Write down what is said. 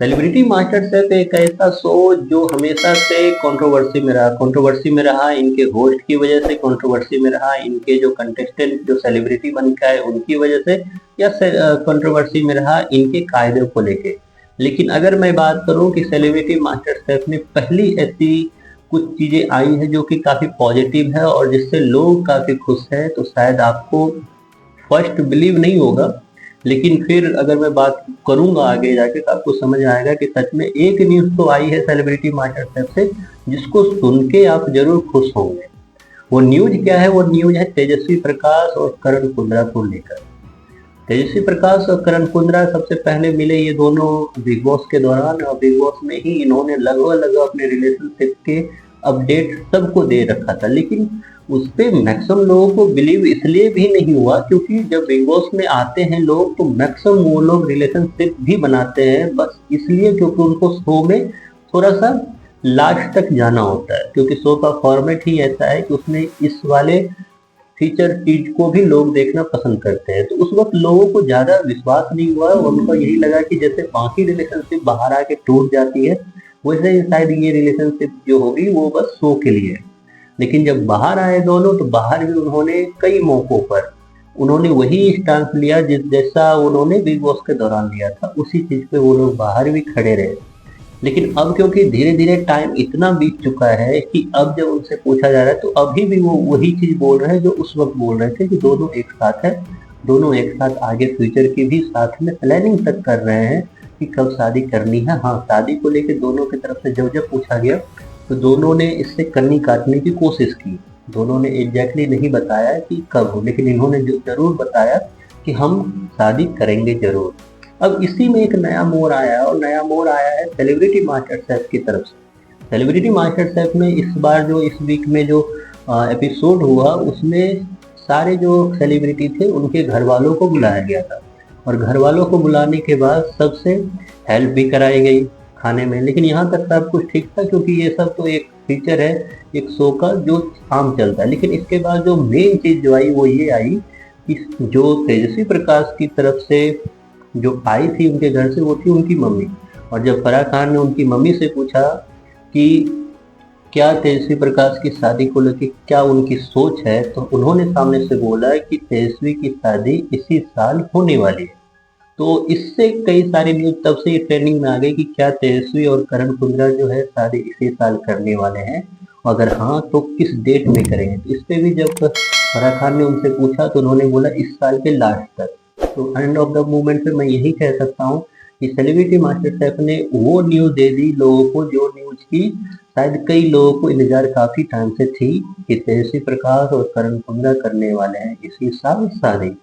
Celebrity master chef एक ऐसा show जो हमेशा से कंट्रोवर्सी में रहा इनके होस्ट की वजह से, कंट्रोवर्सी में रहा इनके जो कंटेस्टेंट जो सेलिब्रिटी बन के आए उनकी वजह से, या कंट्रोवर्सी में रहा इनके कायदे को लेके। लेकिन अगर मैं बात करूं कि सेलिब्रिटी मास्टर शेफ में पहली ऐसी कुछ चीजें आई है जो कि काफी पॉजिटिव है और जिससे लोग काफी खुश हैं, तो शायद आपको फर्स्ट बिलीव नहीं होगा, लेकिन फिर अगर मैं बात करूंगा आगे जाके तो आपको समझ आएगा कि सच में एक न्यूज तो आई है सेलिब्रिटी मास्टर शेफ से जिसको सुन के आप जरूर खुश होंगे। वो न्यूज क्या है? वो न्यूज है तेजस्वी प्रकाश और करण कुंद्रा को लेकर। तेजस्वी प्रकाश और करण कुंद्रा सबसे पहले मिले ये दोनों बिग बॉस के दौरान, और बिग बॉस में ही इन्होंने लगभग लगभग अपने रिलेशनशिप के अपडेट सबको दे रखा था। लेकिन उस पे मैक्सिमम लोगों को बिलीव इसलिए भी नहीं हुआ क्योंकि जब बिग बॉस में आते हैं लोग तो मैक्सिमम वो लोग रिलेशनशिप भी बनाते हैं बस इसलिए क्योंकि उनको शो में थोड़ा सा लास्ट तक जाना होता है, क्योंकि शो का फॉर्मेट ही ऐसा है कि उसमें इस वाले फीचर चीज को भी लोग देखना पसंद करते हैं। तो उस वक्त लोगों को ज्यादा विश्वास नहीं हुआ, उनको यही लगा कि जैसे बाकी रिलेशनशिप बाहर आके टूट जाती है वैसे ही शायद ये रिलेशनशिप जो होगी वो बस शो के लिए है। लेकिन जब बाहर आए दोनों तो बाहर भी उन्होंने कई मौकों पर उन्होंने वही स्टांस लिया जिस जैसा उन्होंने बिग बॉस के दौरान लिया था, उसी चीज पे वो लोग बाहर भी खड़े रहे। लेकिन अब क्योंकि धीरे धीरे टाइम इतना बीत चुका है कि अब जब उनसे पूछा जा रहा है तो अभी भी वो वही चीज बोल रहे हैं जो उस वक्त बोल रहे थे कि दोनों एक साथ है, दोनों एक साथ आगे फ्यूचर की भी साथ में प्लानिंग तक कर रहे हैं कि कब शादी करनी है। हाँ, शादी को लेकर दोनों की तरफ से जब जब पूछा गया तो दोनों ने इससे कन्नी काटने की कोशिश की। दोनों ने एग्जैक्टली नहीं बताया कि कब हो, लेकिन इन्होंने जरूर बताया कि हम शादी करेंगे जरूर। अब इसी में एक नया मोड़ आया और नया मोड़ आया है सेलिब्रिटी मास्टर शेफ की तरफ से। सेलिब्रिटी मास्टर शेफ में इस बार जो इस वीक में जो एपिसोड हुआ उसमें सारे जो सेलिब्रिटी थे उनके घर वालों को बुलाया गया था, और घर वालों को बुलाने के बाद सबसे हेल्प भी कराई गई खाने में। लेकिन यहाँ तक सब कुछ ठीक था क्योंकि ये सब तो एक फीचर है एक शो का जो आम चलता है। लेकिन इसके बाद जो मेन चीज जो आई वो ये आई कि जो तेजस्वी प्रकाश की तरफ से जो आई थी उनके घर से वो थी उनकी मम्मी। और जब फराह खान ने उनकी मम्मी से पूछा कि क्या तेजस्वी प्रकाश की शादी को लेकर क्या उनकी सोच है, तो उन्होंने सामने से बोला कि तेजस्वी की शादी इसी साल होने वाली है। तो इससे कई सारी न्यूज तब से ये ट्रेंडिंग में आ गई कि क्या तेजस्वी और करण कुंद्रा जो है शादी इसी साल करने वाले हैं, अगर हाँ तो किस डेट में करेंगे। तो इस पे भी जब फराह खान ने उनसे पूछा तो उन्होंने बोला इस साल के लास्ट तक। तो एंड ऑफ द मूवमेंट पे मैं यही कह सकता हूँ कि सेलिब्रिटी मास्टर शेफ ने वो न्यूज दे दी लोगों को जो न्यूज की शायद कई लोगों को इंतजार काफी टाइम से थी कि तेजस्वी प्रकाश और करण कुंद्रा करने वाले हैं इसी साल शादी।